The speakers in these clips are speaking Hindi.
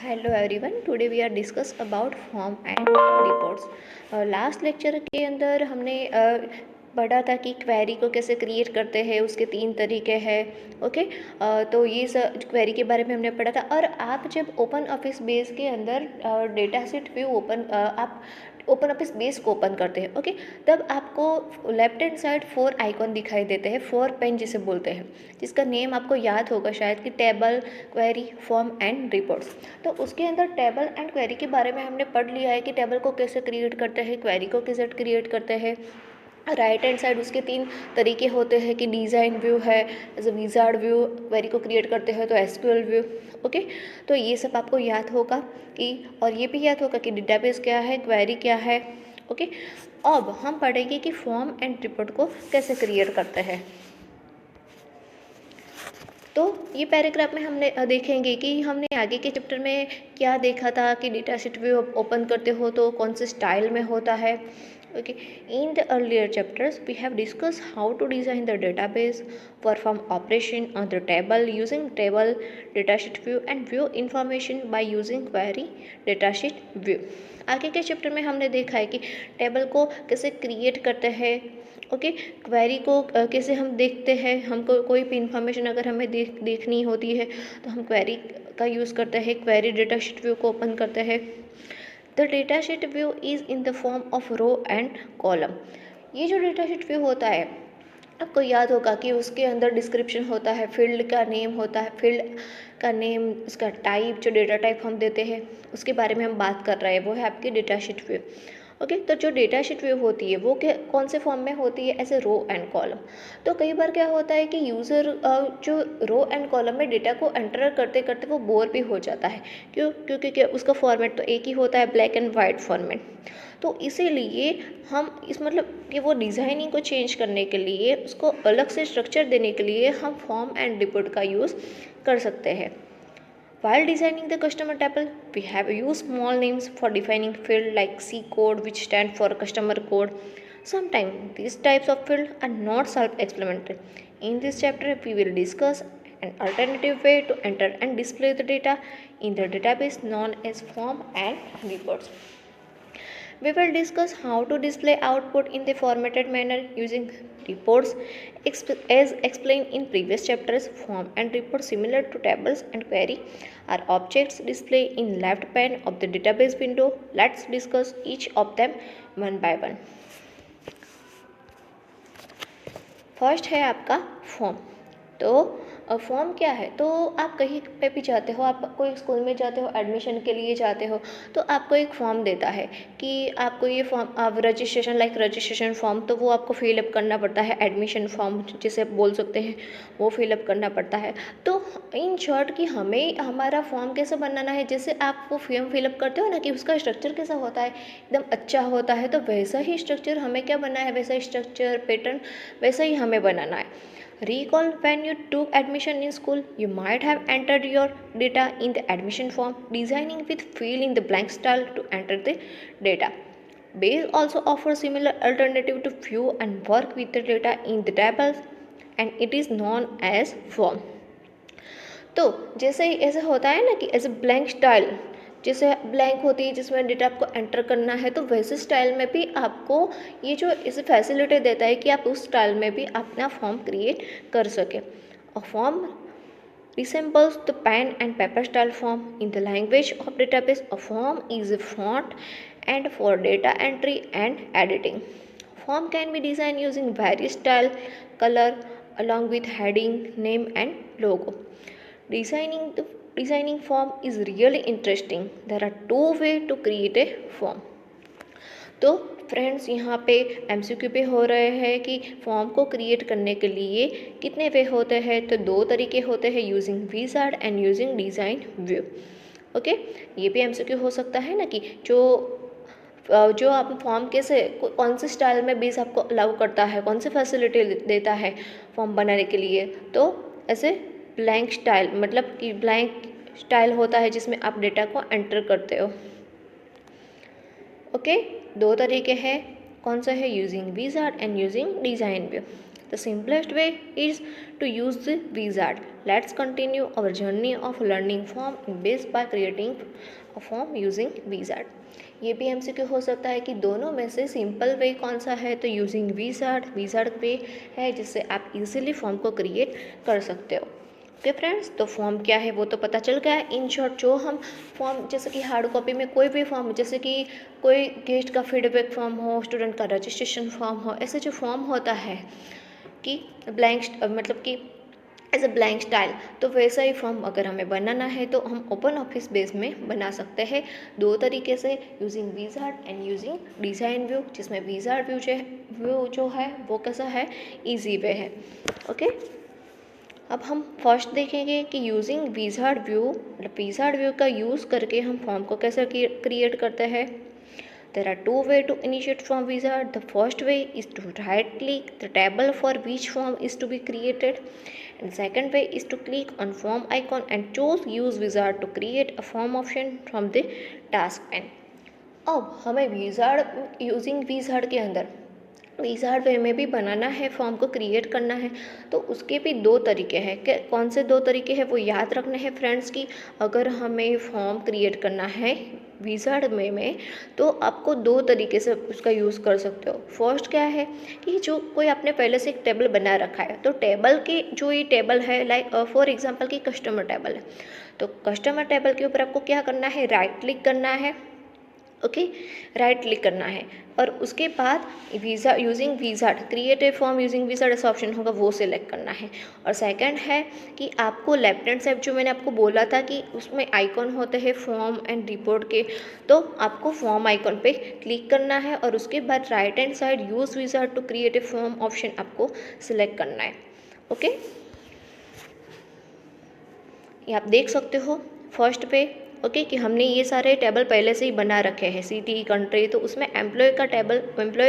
Hello everyone, today we are discuss about form and reports. Last lecture के अंदर हमने पढ़ा था कि क्वेरी को कैसे क्रिएट करते हैं, उसके 3 तरीके हैं। ओके, तो ये क्वेरी के बारे में हमने पढ़ा था। और आप जब ओपन ऑफिस बेस के अंदर डेटा सेट व्यू आप ओपन ऑफिस बेस को ओपन करते हैं, ओके, तब आपको लेफ्ट हैंड साइड 4 आइकॉन दिखाई देते हैं, 4 पेन जिसे बोलते हैं, जिसका नेम आपको याद होगा शायद कि table, query, form and reports. तो उसके अंदर टेबल एंड क्वेरी के बारे में हमने पढ़ लिया है कि टेबल को कैसे क्रिएट करते हैं, क्वेरी को कैसे क्रिएट करते हैं। राइट हैंड साइड उसके 3 तरीके होते हैं कि डिज़ाइन व्यू है, as a wizard view, query को क्रिएट करते हैं तो एसक्यूएल व्यू। ओके, तो ये सब आपको याद होगा कि, और ये भी याद होगा कि डेटाबेस क्या है, क्वेरी क्या है। ओके, अब हम पढ़ेंगे कि फॉर्म एंड रिपोर्ट को कैसे क्रिएट करते हैं। तो ये पैराग्राफ में हमने देखेंगे कि हमने आगे के चैप्टर में क्या देखा था कि डेटा शीट व्यू ओपन करते हो तो कौन से स्टाइल में होता है। Okay, in the earlier chapters we have discussed how to design the database, perform operation on the table using table, datasheet view and view information by using query, datasheet view। आगे के चैप्टर में हमने देखा है कि टेबल को कैसे क्रिएट करते हैं। ओके, क्वेरी को कैसे हम देखते हैं, हमको कोई भी इंफॉर्मेशन अगर हमें देखनी होती है तो हम क्वेरी का यूज़ करते हैं, क्वेरी डेटाशीट व्यू को ओपन करते हैं। The data sheet view is in the form of row and column. ये जो डेटा शीट व्यू होता है, आपको याद होगा कि उसके अंदर डिस्क्रिप्शन होता है, फील्ड का नेम होता है, फील्ड का नेम, उसका टाइप, जो डेटा टाइप हम देते हैं उसके बारे में हम बात कर रहे हैं, वो है आपकी डेटा शीट व्यू। ओके, तो जो डेटा शीट व्यू होती है वो कौन से फॉर्म में होती है, ऐसे रो एंड कॉलम। तो कई बार क्या होता है कि यूज़र जो रो एंड कॉलम में डेटा को एंटर करते करते वो बोर भी हो जाता है। क्योंकि क्या उसका फॉर्मेट तो एक ही होता है, ब्लैक एंड वाइट फॉर्मेट। तो इसीलिए हम इस मतलब कि वो डिज़ाइनिंग को चेंज करने के लिए, उसको अलग से स्ट्रक्चर देने के लिए हम फॉर्म एंड रिपोर्ट का यूज़ कर सकते हैं। While designing the customer table, we have used small names for defining field like C code, which stand for customer code. Sometimes these types of fields are not self-explanatory. In this chapter, we will discuss an alternative way to enter and display the data in the database known as form and reports. We will discuss how to display output in the formatted manner using reports. As explained in previous chapters, form and report similar to tables and query are objects displayed in left pane of the database window. Let's discuss each of them one by one. First है आपका फॉर्म। तो फॉर्म क्या है, तो आप कहीं पे भी जाते हो, आप कोई स्कूल में जाते हो, एडमिशन के लिए जाते हो, तो आपको एक फॉर्म देता है कि आपको ये फॉर्म, आप रजिस्ट्रेशन फॉर्म, तो वो आपको फिलअप करना पड़ता है। एडमिशन फॉर्म जिसे आप बोल सकते हैं, वो फिलअप करना पड़ता है। तो इन शॉर्ट कि हमें हमारा फॉर्म कैसे बनाना है, जैसे आप वो फॉर्म फिलअप करते हो ना कि उसका स्ट्रक्चर कैसा होता है, एकदम अच्छा होता है, तो वैसा ही स्ट्रक्चर हमें क्या बनना है, वैसा स्ट्रक्चर पैटर्न वैसा ही हमें बनाना है। Recall when you took admission in school, you might have entered your data in the admission form, designing with fill in the blank style to enter the data. Base also offers similar alternative to view and work with the data in the tables, and it is known as form. तो जैसे ऐसे होता है ना कि एज ए ब्लैंक स्टाइल, जैसे ब्लैंक होती है जिसमें डेटा आपको एंटर करना है, तो वैसे स्टाइल में भी आपको ये जो इसे फैसिलिटी देता है कि आप उस स्टाइल में भी अपना फॉर्म क्रिएट कर सकें। A form resembles the pen and paper style form in the language of database. A form is a font and for data entry and editing. Form can be designed using various style, color along with heading, name and logo. Designing form is really interesting. There are 2 ways to create a form. तो फ्रेंड्स, यहाँ पे MCQ पे हो रहे हैं कि फॉर्म को क्रिएट करने के लिए कितने वे होते हैं, तो 2 तरीके होते हैं, using wizard and using design view. Okay, ये भी MCQ हो सकता है ना कि जो आप फॉर्म कैसे, कौन से स्टाइल में बेस आपको अलाउ करता है, कौन से फैसिलिटी देता है फॉर्म बनाने के लिए। तो ऐसे ब्लैंक स्टाइल, मतलब कि ब्लैंक स्टाइल होता है जिसमें आप डेटा को एंटर करते हो। ओके, 2 तरीके हैं, कौन सा है, using wizard and using design view. The simplest way is to use the wizard. Let's continue our journey of learning form in base by creating a form using wizard. ये भी एमसीक्यू हो सकता है कि दोनों में से सिंपल वे कौन सा है, तो यूजिंग विजार्ड वे है जिससे आप इजीली फॉर्म को क्रिएट कर सकते हो. ओके फ्रेंड्स, तो फॉर्म क्या है वो तो पता चल गया है. इन शॉर्ट जो हम फॉर्म, जैसे कि हार्ड कॉपी में कोई भी फॉर्म, जैसे कि कोई गेस्ट का फीडबैक फॉर्म हो, स्टूडेंट का रजिस्ट्रेशन फॉर्म हो, ऐसे जो फॉर्म होता है कि ब्लैंक, मतलब कि एज अ ब्लैंक स्टाइल, तो वैसा ही फॉर्म अगर हमें बनाना है तो हम ओपन ऑफिस बेस में बना सकते हैं दो तरीके से, using wizard and using design view, जिसमें विजार्ड व्यू जो है वो कैसा है, ईजी वे है. ओके, अब हम फर्स्ट देखेंगे कि यूजिंग विजार्ड व्यू का यूज़ करके हम फॉर्म को कैसे क्रिएट करते हैं. There are two ways to initiate from wizard. The first way is to right click the table for which form is to be created, and second way is to click on form icon and choose use wizard to create a form option from the task pane. अब हमें विजार्ड, यूजिंग विजार्ड के अंदर विजार्ड वे में भी बनाना है, फॉर्म को क्रिएट करना है, तो उसके भी दो तरीके हैं. कौन से दो तरीके हैं वो याद रखने हैं फ्रेंड्स की. अगर हमें फॉर्म क्रिएट करना है विजार्ड में तो आपको दो तरीके से उसका यूज़ कर सकते हो. फर्स्ट क्या है कि जो कोई आपने पहले से एक टेबल बना रखा है, तो टेबल के जो ये टेबल है, लाइक फॉर एग्जांपल कि कस्टमर टेबल है, तो कस्टमर टेबल के ऊपर आपको क्या करना है, राइट क्लिक करना है. ओके, राइट क्लिक करना है और उसके बाद using wizard, create a form using wizard ऐसा ऑप्शन होगा, वो सिलेक्ट करना है. और सेकंड है कि आपको लेफ्ट हैंड साइड, जो मैंने आपको बोला था कि उसमें आइकॉन होते हैं फॉर्म एंड रिपोर्ट के, तो आपको फॉर्म आइकॉन पे क्लिक करना है और उसके बाद right hand side use wizard to create a form option आपको सिलेक्ट करना है. ओके, ये आप देख सकते हो फर्स्ट पे. ओके, कि हमने ये सारे टेबल पहले से ही बना रखे हैं, सिटी, कंट्री, तो उसमें एम्प्लॉय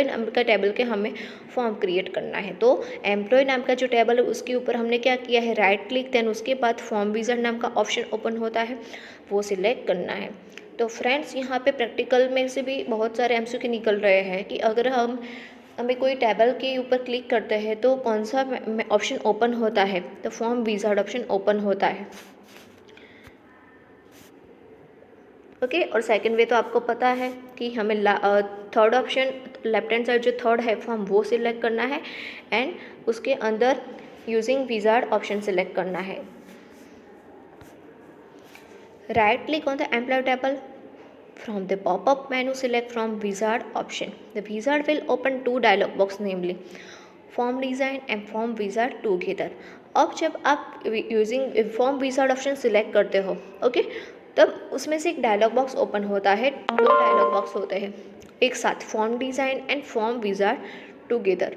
नाम का टेबल के हमें फॉर्म क्रिएट करना है. तो एम्प्लॉय नाम का जो टेबल है उसके ऊपर हमने क्या किया है, राइट क्लिक, देन उसके बाद फॉर्म विजार्ड नाम का ऑप्शन ओपन होता है, वो सिलेक्ट करना है. तो फ्रेंड्स, यहाँ पे प्रैक्टिकल में से भी बहुत सारे एमसीक्यू निकल रहे हैं कि अगर हमें कोई टेबल के ऊपर क्लिक करते हैं तो कौन सा ऑप्शन ओपन होता है, तो फॉर्म विजार्ड ऑप्शन ओपन होता है. ओके, और सेकंड वे तो आपको पता है कि हमें third option, left hand side जो थर्ड है फॉर्म, वो सिलेक्ट करना है एंड उसके अंदर यूजिंग विजार्ड ऑप्शन सिलेक्ट करना है. Right click on the employ table, from the popup menu select from wizard option. The wizard will open two dialog box, namely form design and form wizard together. अब जब आप using form wizard option select करते हो, ओके, तब उसमें से एक डायलॉग बॉक्स ओपन होता है. दो डायलॉग बॉक्स होते हैं एक साथ, form design and form wizard together.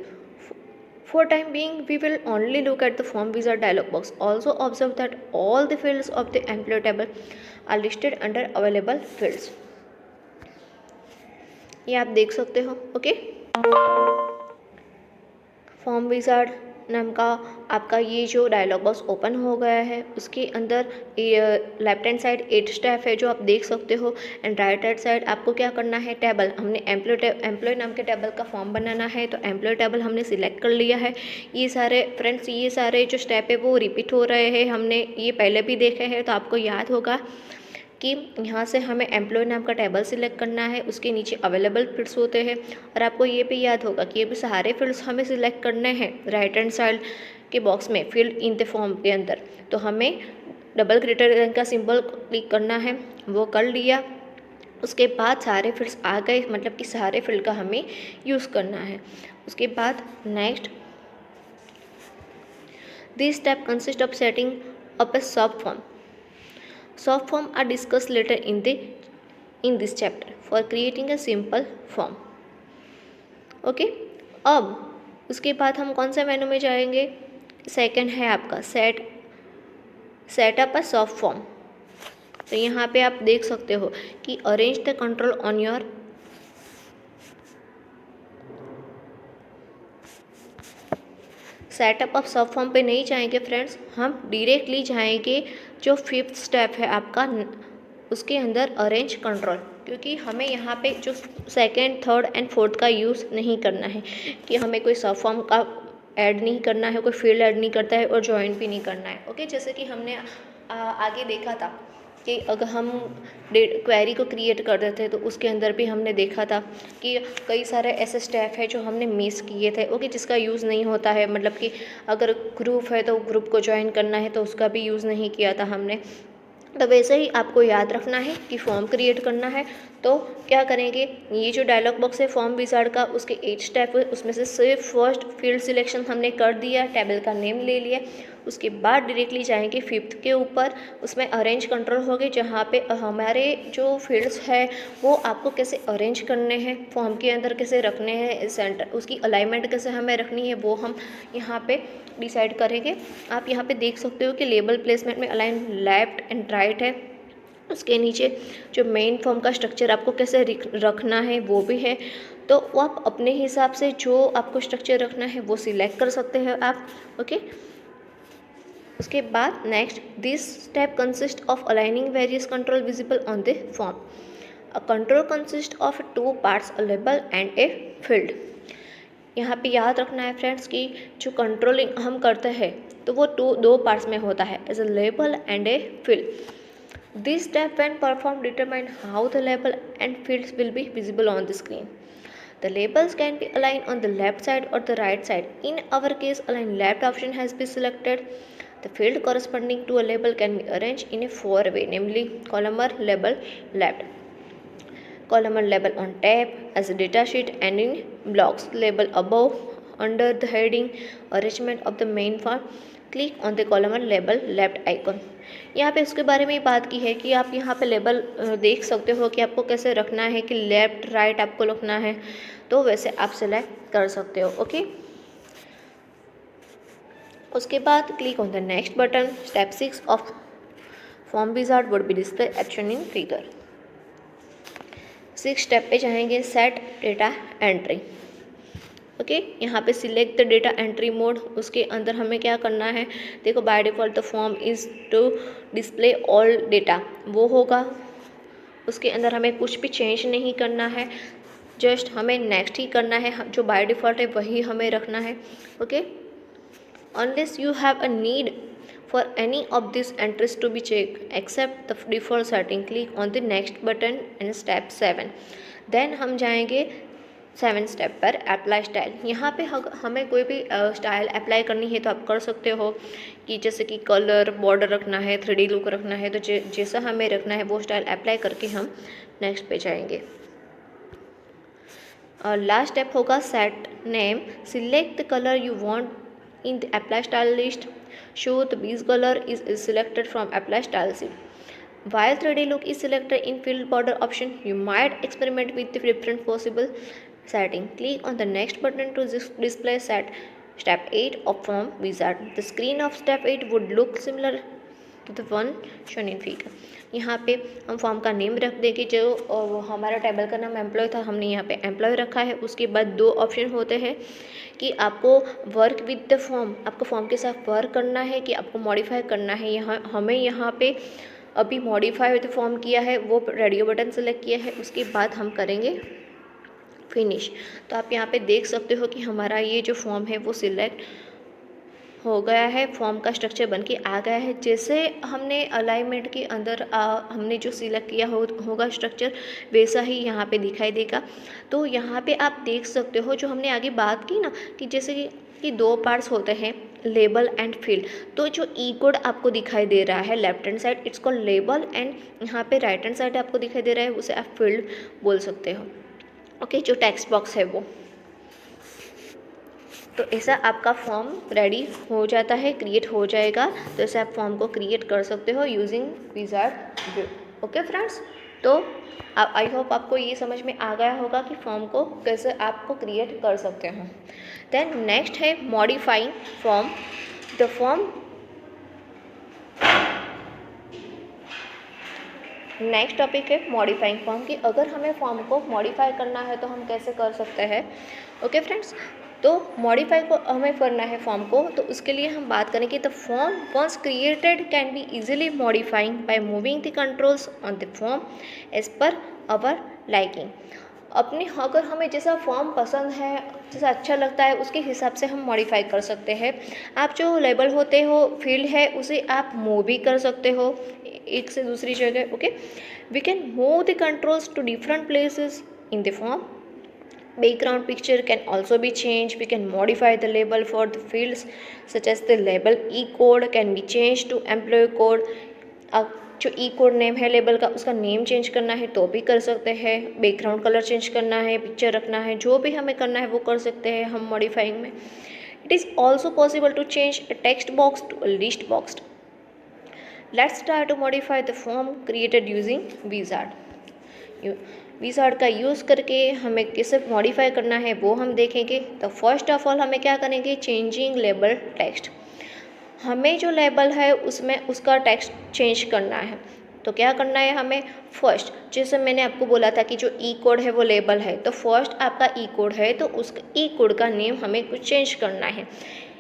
For time being we will only look at the form wizard dialog box. Also observe that all the fields of the employ table are listed under available fields. ये आप देख सकते हो. ओके, फॉर्म विजार्ड नाम का आपका ये जो डायलॉग बॉक्स ओपन हो गया है, उसके अंदर लेफ्ट हैंड साइड 8 स्टेप है जो आप देख सकते हो, एंड राइट हैंड साइड आपको क्या करना है, टेबल, हमने एम्प्लॉय नाम के टेबल का फॉर्म बनाना है, तो एम्प्लॉय टेबल हमने सिलेक्ट कर लिया है. ये सारे फ्रेंड्स, ये सारे जो स्टेप है वो रिपीट हो रहे हैं, हमने ये पहले भी देखे हैं, तो आपको याद होगा कि यहाँ से हमें एम्प्लॉय नाम का टेबल सिलेक्ट करना है, उसके नीचे अवेलेबल फील्ड्स होते हैं, और आपको ये भी याद होगा कि ये भी सारे फील्ड्स हमें सिलेक्ट करने हैं राइट हैंड साइड के बॉक्स में, फील्ड इन द फॉर्म के अंदर. तो हमें डबल ग्रेटर देन का सिंबल क्लिक करना है, वो कर लिया. उसके बाद सारे फील्ड्स आ गए, मतलब कि सारे फील्ड का हमें यूज़ करना है. उसके बाद next, this step consist of setting up a sub form. Sub form are discussed later in this chapter for creating a simple form. Okay, अब उसके बाद हम कौन सा मेनू में जाएंगे, सेकंड है आपका सेटअप अ सब फॉर्म. तो यहाँ पे आप देख सकते हो कि arrange the control on your setup of सब फॉर्म पे नहीं जाएंगे फ्रेंड्स, हम डायरेक्टली जाएंगे जो 5th स्टेप है आपका, उसके अंदर अरेंज कंट्रोल, क्योंकि हमें यहाँ पे जो सेकंड, थर्ड एंड फोर्थ का यूज़ नहीं करना है कि हमें कोई सब फॉर्म का ऐड नहीं करना है, कोई फील्ड ऐड नहीं करता है और ज्वाइन भी नहीं करना है। ओके, जैसे कि हमने आगे देखा था कि अगर हम क्वेरी को क्रिएट कर देते हैं तो उसके अंदर भी हमने देखा था कि कई सारे ऐसे स्टेप है जो हमने मिस किए थे। ओके, जिसका यूज़ नहीं होता है, मतलब कि अगर ग्रुप है तो ग्रुप को ज्वाइन करना है तो उसका भी यूज़ नहीं किया था हमने। तो वैसे ही आपको याद रखना है कि फॉर्म क्रिएट करना है तो क्या करेंगे, ये जो डायलॉग बॉक्स है फॉर्म विजार्ड का, उसके 8 स्टेप है, उसमें से सिर्फ फर्स्ट फील्ड सिलेक्शन हमने कर दिया, टेबल का नेम ले लिया। उसके बाद डायरेक्टली जाएंगे 5th के ऊपर, उसमें अरेंज कंट्रोल हो गए, जहाँ पे हमारे जो फील्ड्स है वो आपको कैसे अरेंज करने हैं, फॉर्म के अंदर कैसे रखने हैं, सेंटर उसकी अलाइनमेंट कैसे हमें रखनी है वो हम यहाँ पे डिसाइड करेंगे। आप यहाँ पे देख सकते हो कि लेबल प्लेसमेंट में अलाइन लेफ्ट एंड राइट है। उसके नीचे जो मेन फॉर्म का स्ट्रक्चर आपको कैसे रखना है वो भी है, तो वो आप अपने हिसाब से जो आपको स्ट्रक्चर रखना है वो सिलेक्ट कर सकते हैं आप। ओके, उसके बाद next, this step consist of aligning various control visible on the form. A control consist of 2 parts, a label and a field. यहाँ पे याद रखना है फ्रेंड्स कि जो कंट्रोलिंग हम करते हैं तो वो दो पार्ट्स में होता है, as a label and a field. This step when performed determine how the label and fields will be visible on the screen. The labels can be aligned on the left side or the right side. In our case, align left option has been selected. The field corresponding to a label can be arranged in a 4-way, namely columnar label left, columnar label on tab as a data sheet and in blocks, label above under the heading, arrangement of the main form. Click on the columnar label left icon. यहाँ पे उसके बारे में बात की है कि आप यहाँ पे लेबल देख सकते हो कि आपको कैसे रखना है, कि लेफ्ट राइट आपको रखना है, तो वैसे आप सेलेक्ट कर सकते हो। ओके, उसके बाद click on the next button. Step 6 of form wizard would be display option in figure. 6 step पे जाएंगे, सेट डेटा एंट्री। ओके, यहाँ पे select the data entry mode. उसके अंदर हमें क्या करना है, देखो by default the form is to display all data, वो होगा। उसके अंदर हमें कुछ भी चेंज नहीं करना है, जस्ट हमें नेक्स्ट ही करना है, जो बाय डिफ़ॉल्ट है वही हमें रखना है। Okay, unless you have a need for any of this entries to be check except the default setting, click on the next button and step 7। Then हम जाएंगे 7 स्टेप पर अप्लाई स्टाइल। यहाँ पे हमें कोई भी स्टाइल अप्लाई करनी है तो आप कर सकते हो, कि जैसे कि कलर बॉर्डर रखना है, 3D लुक रखना है, तो जैसा हमें रखना है वो स्टाइल अप्लाई करके हम नेक्स्ट पे जाएंगे। लास्ट स्टेप होगा set name. Select the colour you want in the apply style list. Show the beige colour is selected from apply style sheet. While 3D look is selected in field border option, you might experiment with the different possible setting. Click on the next button to display set step 8 of form wizard. The screen of step 8 would look similar to the one shown in figure. यहाँ पे हम फॉर्म का नेम रख देंगे, जो हमारा टेबल का नाम एम्प्लॉय था हमने यहाँ पे एम्प्लॉय रखा है। उसके बाद 2 ऑप्शन होते हैं कि आपको वर्क विद द फॉर्म, आपको फॉर्म के साथ वर्क करना है कि आपको मॉडिफाई करना है। यहाँ हमें यहाँ पे अभी मॉडिफाई विद फॉर्म किया है, वो रेडियो बटन सेलेक्ट किया है, उसके बाद हम करेंगे फिनिश। तो आप यहाँ पे देख सकते हो कि हमारा ये जो फॉर्म है वो सिलेक्ट हो गया है, फॉर्म का स्ट्रक्चर बन के आ गया है। जैसे हमने अलाइनमेंट के अंदर हमने जो सिलेक्ट किया होगा स्ट्रक्चर, वैसा ही यहाँ पे दिखाई देगा। तो यहाँ पे आप देख सकते हो जो हमने आगे बात की ना, कि जैसे कि 2 पार्ट्स होते हैं, लेबल एंड फील्ड। तो जो ई कोड आपको दिखाई दे रहा है left hand side, it's called label, and यहाँ पे राइट हैंड साइड आपको दिखाई दे रहा है, उसे आप फील्ड बोल सकते हो। ओके, जो टेक्स्ट बॉक्स है वो। तो ऐसा आपका फॉर्म रेडी हो जाता है, क्रिएट हो जाएगा। तो ऐसे आप फॉर्म को क्रिएट कर सकते हो using wizard view. Okay friends, तो आई होप आपको ये समझ में आ गया होगा कि फॉर्म को कैसे आपको क्रिएट कर सकते हो। देन नेक्स्ट है modifying form. The form next topic है मॉडिफाइंग फॉर्म, कि अगर हमें फॉर्म को मॉडिफाई करना है तो हम कैसे कर सकते हैं। ओके फ्रेंड्स, तो मॉडिफाई को हमें करना है फॉर्म को, तो उसके लिए हम बात करें कि the form once created can be easily modifying by moving the controls on the form as per our liking. अपनी अगर हमें जैसा फॉर्म पसंद है, जैसा अच्छा लगता है, उसके हिसाब से हम मॉडिफाई कर सकते हैं। आप जो लेबल होते हो, फील्ड है, उसे आप मूव भी कर सकते हो एक से दूसरी जगह। Okay, we can move the controls to different places in the form. Background picture can also be changed. We can modify the label for the fields such as the label E code can be changed to employee code. अब जो ई कोड नेम है लेबल का, उसका नेम चेंज करना है तो भी कर सकते हैं। बैकग्राउंड कलर चेंज करना है, पिक्चर रखना है, जो भी हमें करना है वो कर सकते हैं हम मॉडिफाइंग में। It is also possible to change a text box to a list box. Let's try to modify the form created using wizard. Wizard का यूज़ करके हमें कैसे मॉडिफाई करना है वो हम देखेंगे। तो फर्स्ट ऑफ ऑल हमें क्या करेंगे, चेंजिंग लेबल टेक्स्ट। हमें जो लेबल है उसमें उसका टेक्स्ट चेंज करना है। तो क्या करना है हमें, फर्स्ट जैसे मैंने आपको बोला था कि जो ई कोड है वो लेबल है, तो फर्स्ट आपका ई कोड है तो उस ई कोड का नेम हमें कुछ चेंज करना है।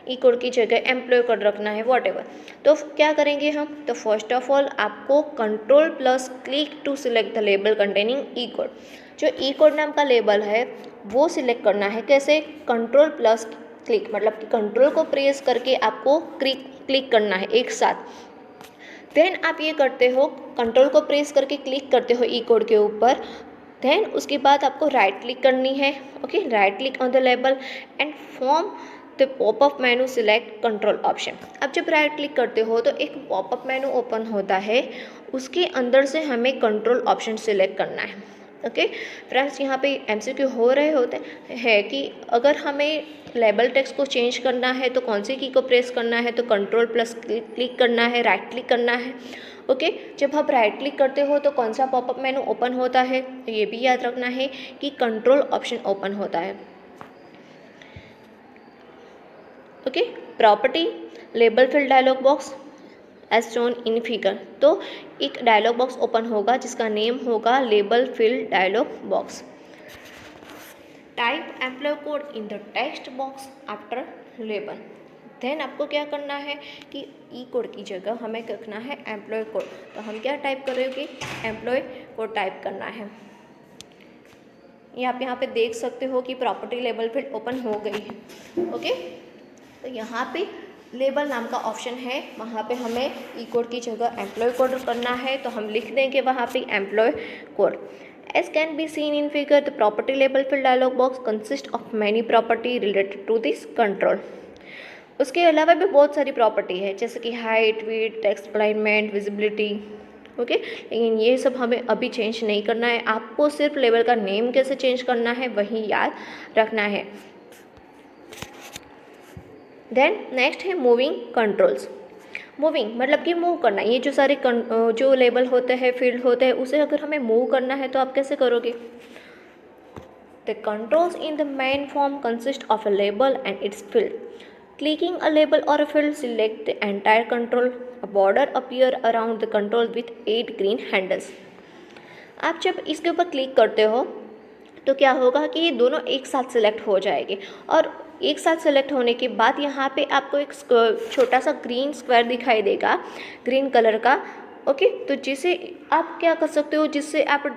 ई कोड की जगह एम्प्लॉय कोड रखना है, वॉटेवर। तो क्या करेंगे हम, तो फर्स्ट ऑफ ऑल आपको control plus click to select the label containing E code. जो ई कोड नाम का लेबल है वो सिलेक्ट करना है। कैसे, कंट्रोल प्लस क्लिक, मतलब कि कंट्रोल को प्रेस करके आपको क्लिक करना है एक साथ। देन आप ये करते हो, कंट्रोल को प्रेस करके क्लिक करते हो ई कोड के ऊपर। देन उसके बाद आपको राइट क्लिक करनी है। Okay, right click on the label and from the popup menu select control option. अब जब राइट क्लिक करते हो तो एक पॉपअप मेनू ओपन होता है, उसके अंदर से हमें कंट्रोल ऑप्शन सिलेक्ट करना है। ओके फ्रेंड्स, यहाँ पे एमसीक्यू हो रहे होते हैं कि अगर हमें लेबल टेक्स्ट को चेंज करना है तो कौन सी की को प्रेस करना है, तो कंट्रोल प्लस क्लिक करना है, राइट क्लिक करना है। ओके, जब आप राइट क्लिक करते हो तो कौन सा पॉपअप मेनू ओपन होता है, तो ये भी याद रखना है कि कंट्रोल ऑप्शन ओपन होता है। Okay, property label fill dialog box as shown in figure. तो एक डायलॉग बॉक्स ओपन होगा जिसका नेम होगा label fill dialog box. Type employ code in the text box after label. Then आपको क्या करना है कि ई कोड की जगह हमें रखना है एम्प्लॉय कोड। तो हम क्या टाइप करेंगे, एम्प्लॉय कोड टाइप करना है। ये आप यहाँ पे देख सकते हो कि प्रॉपर्टी लेबल फिल ओपन हो गई है। ओके, तो यहाँ पे लेबल नाम का ऑप्शन है, वहाँ पे हमें ई कोड की जगह एम्प्लॉय कोड करना है, तो हम लिख देंगे वहाँ पे employ code. As can be seen in figure, the property label fill dialog box consists of many property related to this control. उसके अलावा भी बहुत सारी प्रॉपर्टी है जैसे कि height, width, text alignment, visibility. Okay, लेकिन ये सब हमें अभी चेंज नहीं करना है, आपको सिर्फ लेबल का नेम कैसे चेंज करना है वही याद रखना है। देन नेक्स्ट है मूविंग कंट्रोल्स। मूविंग मतलब कि मूव करना। ये जो सारे जो लेबल होते हैं, फील्ड होते हैं, उसे अगर हमें मूव करना है तो आप कैसे करोगे। The controls in the main form consist of a label and its field. Clicking a label और a field select the entire control. A border appear around the control with 8 green handles. आप जब इसके ऊपर क्लिक करते हो तो क्या होगा कि ये दोनों एक साथ सिलेक्ट हो जाएंगे, और एक साथ सेलेक्ट होने के बाद यहाँ पे आपको एक छोटा सा ग्रीन स्क्वायर दिखाई देगा, ग्रीन कलर का। ओके, तो जिसे आप क्या कर सकते हो, जिससे आप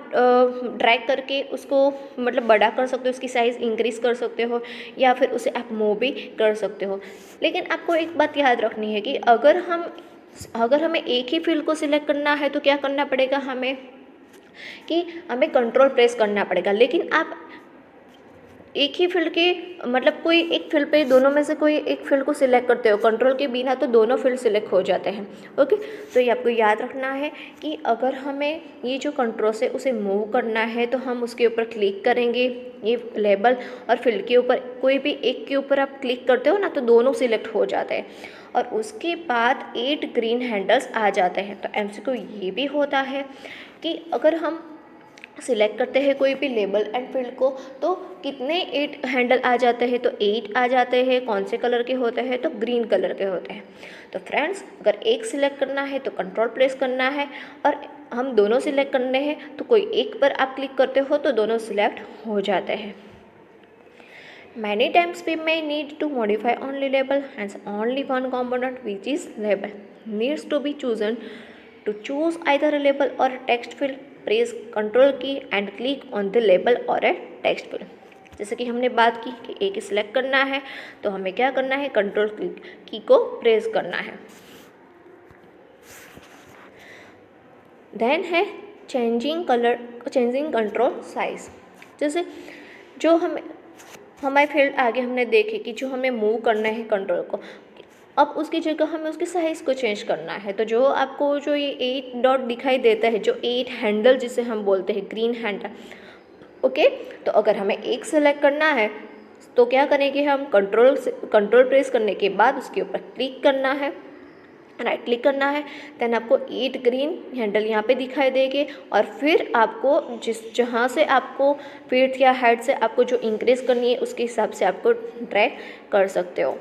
ड्रैग करके उसको मतलब बड़ा कर सकते हो, उसकी साइज़ इंक्रीज़ कर सकते हो, या फिर उसे आप मूव भी कर सकते हो। लेकिन आपको एक बात याद रखनी है कि अगर हमें एक ही फील्ड को सिलेक्ट करना है तो क्या करना पड़ेगा हमें, कि हमें कंट्रोल प्रेस करना पड़ेगा। लेकिन आप एक ही फील्ड के मतलब कोई एक फील्ड पे दोनों में से कोई एक फील्ड को सिलेक्ट करते हो कंट्रोल के बिना, तो दोनों फील्ड सिलेक्ट हो जाते हैं। ओके, तो ये आपको याद रखना है कि अगर हमें ये जो कंट्रोल से उसे मूव करना है तो हम उसके ऊपर क्लिक करेंगे। ये लेबल और फील्ड के ऊपर कोई भी एक के ऊपर आप क्लिक करते हो ना, तो दोनों सिलेक्ट हो जाते हैं, और उसके बाद 8 ग्रीन हैंडल्स आ जाते हैं। तो एमसीक्यू ये भी होता है कि अगर हम सिलेक्ट करते हैं कोई भी लेबल एंड फील्ड को तो कितने 8 हैंडल आ जाते हैं, तो 8 आ जाते हैं। कौन से कलर के होते हैं, तो ग्रीन कलर के होते हैं। तो फ्रेंड्स, अगर एक सिलेक्ट करना है तो कंट्रोल प्रेस करना है, और हम दोनों सिलेक्ट करने हैं तो कोई एक पर आप क्लिक करते हो तो दोनों सिलेक्ट हो जाते हैं। Many times we may need to modify only label, hence only one component, which is label, needs to be chosen. To choose either a label or a text field, press control key and click on the label और ए टेक्स्ट फिल। जैसे कि हमने बात की कि एक सिलेक्ट करना है तो हमें क्या करना है, कंट्रोल की को प्रेस करना है। देन है चेंजिंग कंट्रोल साइज। जैसे जो हमारे फील्ड आगे हमने देखे कि जो हमें मूव करना है कंट्रोल को, अब उसकी जगह हमें उसके साइज़ को चेंज करना है। तो जो आपको जो ये 8 डॉट दिखाई देता है, जो 8 हैंडल जिसे हम बोलते हैं, ग्रीन हैंडल, ओके। तो अगर हमें एक सेलेक्ट करना है तो क्या करेंगे, हम कंट्रोल प्रेस करने के बाद उसके ऊपर क्लिक करना है, राइट क्लिक करना है। देन आपको 8 ग्रीन हैंडल यहाँ पे दिखाई देंगे और फिर आपको जहाँ से आपको विड्थ या हाइट से आपको जो इंक्रीज करनी है उसके हिसाब से आपको ड्रैग कर सकते हो।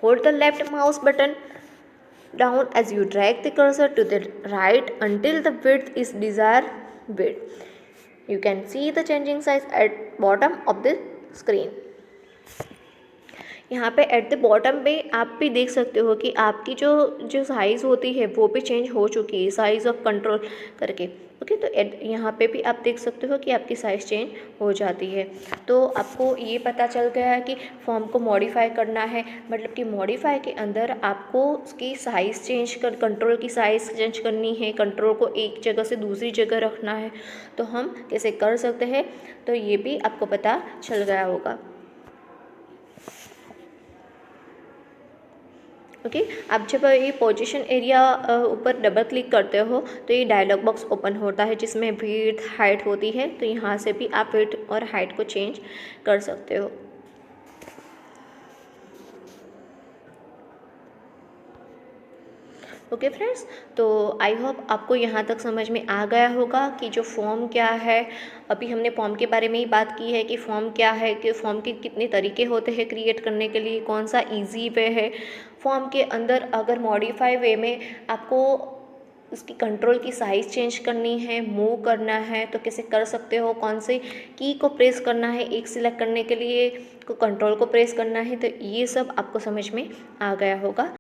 Hold the left mouse button down as you drag the cursor to the right until the width is desired width. You can see the changing size at bottom of the screen. यहाँ पे एट द बॉटम पे आप भी देख सकते हो कि आपकी जो साइज़ होती है वो भी चेंज हो चुकी है, साइज़ ऑफ कंट्रोल करके, ओके। तो यहाँ पे भी आप देख सकते हो कि आपकी साइज़ चेंज हो जाती है। तो आपको ये पता चल गया है कि फॉर्म को मॉडिफाई करना है, मतलब कि मॉडिफाई के अंदर आपको उसकी साइज़ कंट्रोल की साइज़ चेंज करनी है, कंट्रोल को एक जगह से दूसरी जगह रखना है। तो हम कैसे कर सकते हैं, तो ये भी आपको पता चल गया होगा, ओके। आप जब ये पोजीशन एरिया ऊपर डबल क्लिक करते हो तो ये डायलॉग बॉक्स ओपन होता है जिसमें विड्थ हाइट होती है। तो यहाँ से भी आप विड्थ और हाइट को चेंज कर सकते हो। ओके फ्रेंड्स, तो आई होप आपको यहाँ तक समझ में आ गया होगा कि जो फॉर्म क्या है। अभी हमने फॉर्म के बारे में ही बात की है कि फॉर्म क्या है, कि फॉर्म के कितने तरीके होते हैं क्रिएट करने के लिए, कौन सा इजी वे है फॉर्म के अंदर। अगर मॉडिफाई वे में आपको उसकी कंट्रोल की साइज़ चेंज करनी है, मूव करना है, तो कैसे कर सकते हो, कौन से की को प्रेस करना है एक सिलेक्ट करने के लिए, को कंट्रोल को प्रेस करना है, तो ये सब आपको समझ में आ गया होगा।